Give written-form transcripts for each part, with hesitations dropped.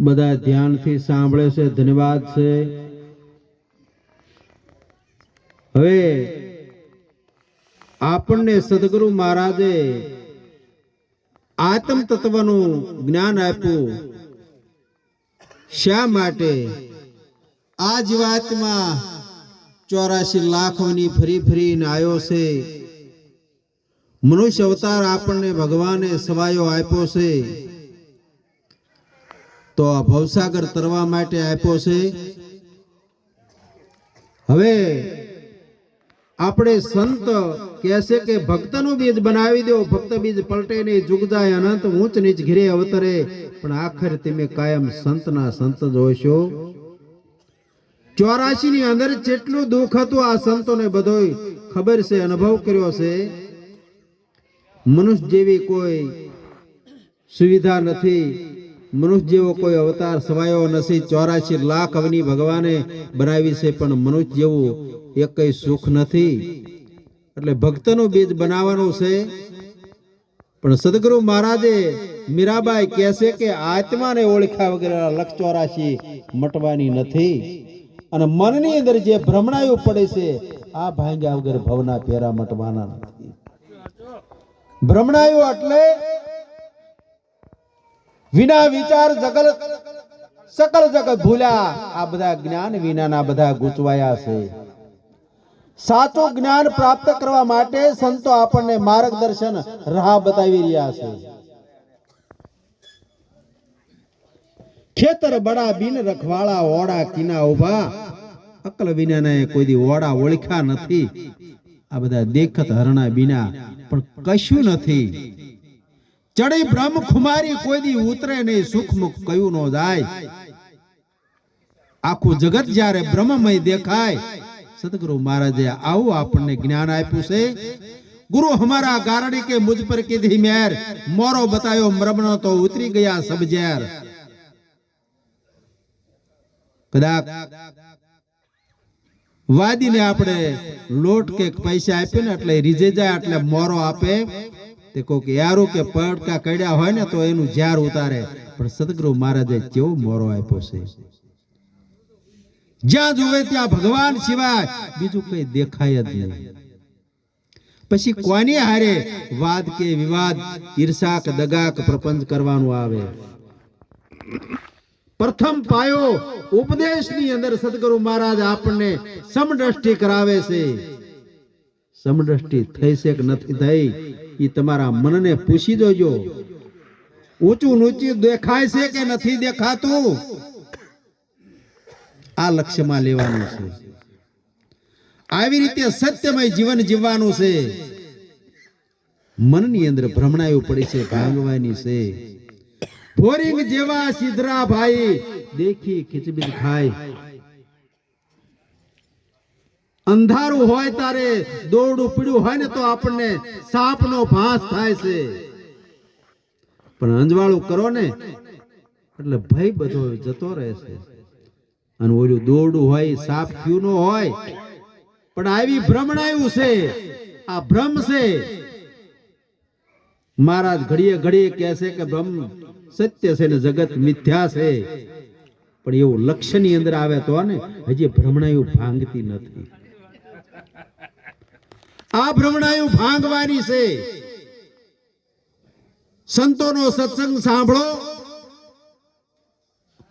બધા ધ્યાનથી સાંભળે છે, ધન્યવાદ છે. હવે આપણને સદગુરુ મહારાજે આત્મ તત્વનું જ્ઞાન આપ્યું. શા માટે? આ જીવાત્મા 84 લાખની ફરી ફરીને આવ્યો છે. મનુષ્ય અવતાર આપણને ભગવાને સવાયો આપ્યો છે, તો આ ભવસાગર તરવા માટે આપ્યો છે. હવે આપણે સંત કહેશે કે ભક્તનું બીજ બનાવી દો, ભક્ત બીજ પલટે નહીં, જુગ જાય અનંત, ઊંચ નીચ ઘીરે અવતરે, પણ આખર તમે કાયમ સંતના સંત જ હોશો. 84 ની અંદર જેટલું દુઃખ હતું આ સંતોને બધોય ખબર છે, અનુભવ કર્યો છે. મનુષ્ય જેવી કોઈ સુવિધા નથી, મનુષ્ય જેવો કોઈ અવતાર સવાયો નથી. 84 લાખ અવની ભગવાને બનાવી છે, પણ મનુષ્ય જેવું એકય સુખ નથી. એટલે ભક્તનું બીજ બનાવવાનું છે. પણ સદગુરુ મહારાજે મીરાબાઈ કહે છે કે આત્માને ઓળખ્યા વગર 184 મટવાની નથી. અને મનની અંદર જે ભ્રમણાયું પડે છે આ ભાંગ્યા વગર ભવના પેરા મટવાના નથી. ભ્રમણાયું એટલે વિના વિચાર જગત સકલ જગત ભૂલ્યા. આ બધા જ્ઞાન વિનાના બધા ગૂંચવાયા છે. સાચું જ્ઞાન પ્રાપ્ત કરવા માટે સંતો આપણને માર્ગદર્શન રાહ બતાવી રહ્યા છે. ખેતર બડા બિન રખવાળા ઓડા કિના ઉભા. અકલ વિનાના કોઈ દી ઓડા ઓળખ્યા નથી. આ બધા દેખત હરણા બિના પણ કશું નથી. ચડી બ્રહ્મ ખુમારી કોઈ દી ઉતરે નહીં, સુખ મુખ કયું ન જાય. આખું જગત જ્યારે બ્રહ્મમય દેખાય. સદગુરુ મહારાજે આવું આપણને જ્ઞાન આપ્યું છે. ગુરુ હમારા ગારડી કે મુझ પર કીધી મેર, મોરો બતાયો મરમનો તો ઉતરી ગયા સબ ઝેર. કદાચ વાદીને આપણે લોટ કે પૈસા આપે ને એટલે રીજે જાય એટલે મોરો આપે. તે કોક યારું કે પડકા કડ્યા હોય ને તો એનું ઝાર ઉતારે. પણ સદગુરુ મહારાજે કેવો મોરો આપ્યો છે. જ્યાં જોવે ત્યાં ભગવાન સિવાય બીજું કઈ દેખાય જ નહીં. પછી કોની હારે વાદ કે વિવાદ, ઈર્ષા કે દગા કે પ્રપંચ કરવાનું આવે. પ્રથમ પાયો ઉપદેશની અંદર સદગુરુ મહારાજ આપણને સમદ્રષ્ટિ કરાવે છે. સમદ્રષ્ટિ થઈ છે કે નથી થઈ એ તમારા મનને પૂછી જોજો. ઊંચું નીચું દેખાય છે કે નથી દેખાતું, આ લક્ષ્યમાં લેવાનું છે. આવી રીતે સત્યમય જીવન જીવવાનું છે. મનની અંદર ભ્રમણાયું પડી છે, ભાંગવાની છે. ફોરિંગ જેવા સિદ્ધરા ભાઈ દેખી ખીચબીજ ખાય. અંધારું હોય તારે દોરડું પીડ્યું હોય ને તો આપણને સાપનો ભાસ થાય છે. પણ અંજવાળું કરો ને એટલે ભય બધો જતો રહે છે. અને ઓલું દોરડું હોય સાપ ક્યુ નો હોય. પણ આવી ભ્રમણાયું છે, આ ભ્રમ છે. મહારાજ ઘડીએ ઘડીએ કહે છે કે બ્રહ્મ સત્ય છે ને જગત મિથ્યા છે. પણ એવું લક્ષ્ય ની અંદર આવે તો ને હજી ભ્રમણાયું ભાંગતી નથી. આ ભ્રમણાયું ભાંગવાની છે. સંતોનો સત્સંગ સાંભળો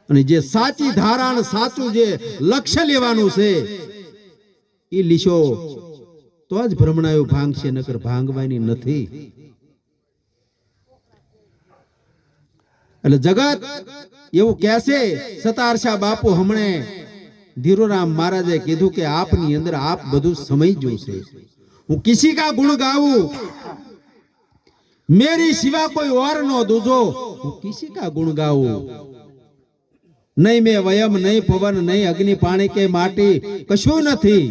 અને જે સાચી ધારા સાચું જે લક્ષ્ય લેવાનું છે એ લીશો તો જ ભ્રમણાયું ભાંગશે, નકર ભાંગવાની નથી. એટલે જગત એવું કહેશે. સતારશા બાપુ હમણે ધીરુરામ મહારાજે કીધું કે આપની અંદર આપ બધું સમજ્યું છે. હું કિસી કા ગુણ ગાવું, મેરી સિવા કોઈ ઓર નો દૂજો. હું કિસી કા ગુણ ગાવું. નહીં મેં વયમ, નહીં પવન, નહીં અગ્નિ પાણી કે માટી, કશું નથી.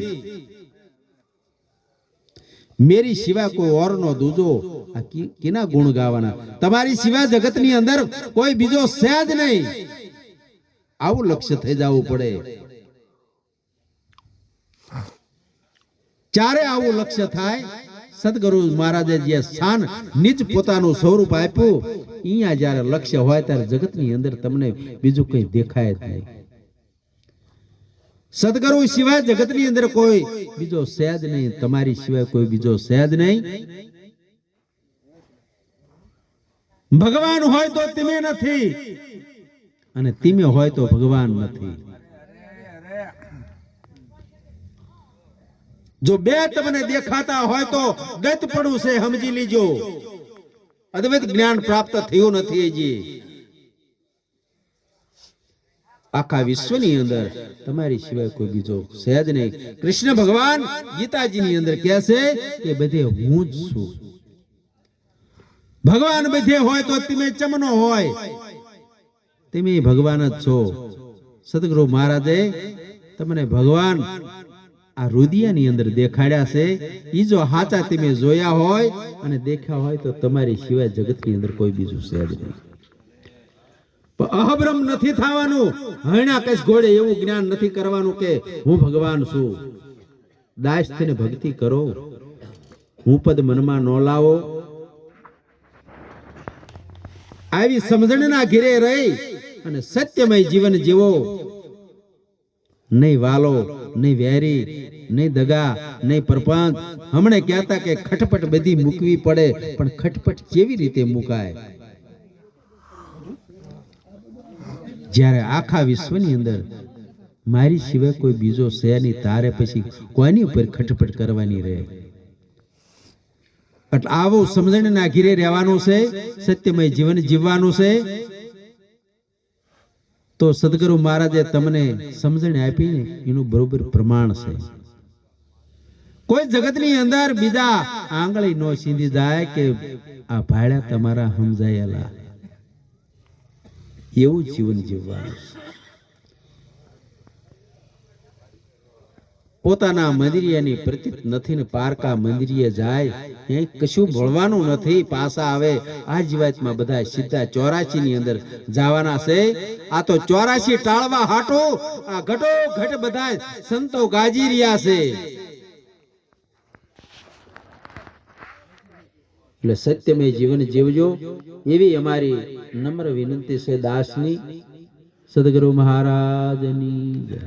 મેરી સિવાય કોઈ ઓર નો દૂજો. આ કિના ગુણ ગાવાના? તમારી સિવાય જગતની અંદર કોઈ બીજો છે જ નહીં. આવું લક્ષ્ય થઈ જવું પડે. ચારે આવું લક્ષ્ય થાય સદગુરુ મહારાજે જે સ્થાન નીચ પોતાનું સ્વરૂપ આપ્યું, અહીંયા જ્યારે લક્ષ્ય હોય ત્યારે જગતની અંદર તમને બીજું કંઈ દેખાય જ નહીં. સદગુરુ સિવાય જગતની અંદર કોઈ બીજો સહેજ નહીં, તમારી સિવાય કોઈ બીજો સહેજ નહીં. ભગવાન હોય તો તમે નથી, અને તમે હોય તો ભગવાન નથી. જો બે તમને દેખાતા હોય તો દૈતપણું છે, સમજી લીજો. અદ્વૈત જ્ઞાન પ્રાપ્ત થયું નથી હજી. આખા વિશ્વની અંદર તમારી સિવાય કોઈ બીજો સહેજ નહીં. કૃષ્ણ ભગવાન ગીતાજીની અંદર કહે છે કે બધે હું જ છું. ભગવાન બધે હોય તો તમે ચમનો હોય, તમે ભગવાન જ છો. સદગુરુ મહારાજે તમને ભગવાન આ રુદિયાની અંદર દેખાડ્યા છે. ઈ જો હાચા તમે જોયા હોય અને દેખ્યા હોય તો તમારી સિવાય જગતની અંદર કોઈ બીજું સહેજ નહીં. અહબ્રહ્મ નથી થવાનું. હણા કશ ઘોડે એવું જ્ઞાન નથી કરવાનું કે હું ભગવાન છું. દાસ થઈને ભક્તિ કરો, હું પદ મનમાં ન લાવો. આવી સમજણના ઘેરે રહી અને સત્યમય જીવન જીવો. નહીં વાલો, નહીં વેરી, નહીં દગા, નહીં પરપંચ. હમણે કહેતા કે ખટપટ બધી મૂકવી પડે, પણ ખટપટ કેવી રીતે મુકાય? જ્યારે આખા વિશ્વની અંદર મારી સિવાય કોઈ બીજો છે નહીં, તારે પછી કોઈની ઉપર ખટપટ કરવાની રહે? એટલે આવું સમજણના ઘીરે રહેવાનું છે, સત્યમય જીવન જીવવાનું છે. તો સદગુરુ મહારાજે તમને સમજણ આપીને એનું બરોબર પ્રમાણ છે. કોઈ જગતની અંદર બીજા આંગળી નો સીંધી જાય કે આ ભાડ્યા તમારા સમજાયેલા, એવું જીવન જીવવાનું. પોતાના મંદિરિયાની પ્રતીત નથી ને પારકા મંદિરિયે જાય, એ કશું ભળવાનું નથી. પાછા આવે આ જીવાતમાં બધા સીધા 84 ની અંદર જવાના છે. આ તો 84 ટાળવા હાટો આ ઘટો ઘટ બધા સંતો ગાજી રહ્યા છે. એટલે સત્યમય જીવન જીવજો એવી અમારી નમ્ર વિનંતી છે દાસની. સદગુરુ મહારાજની જય.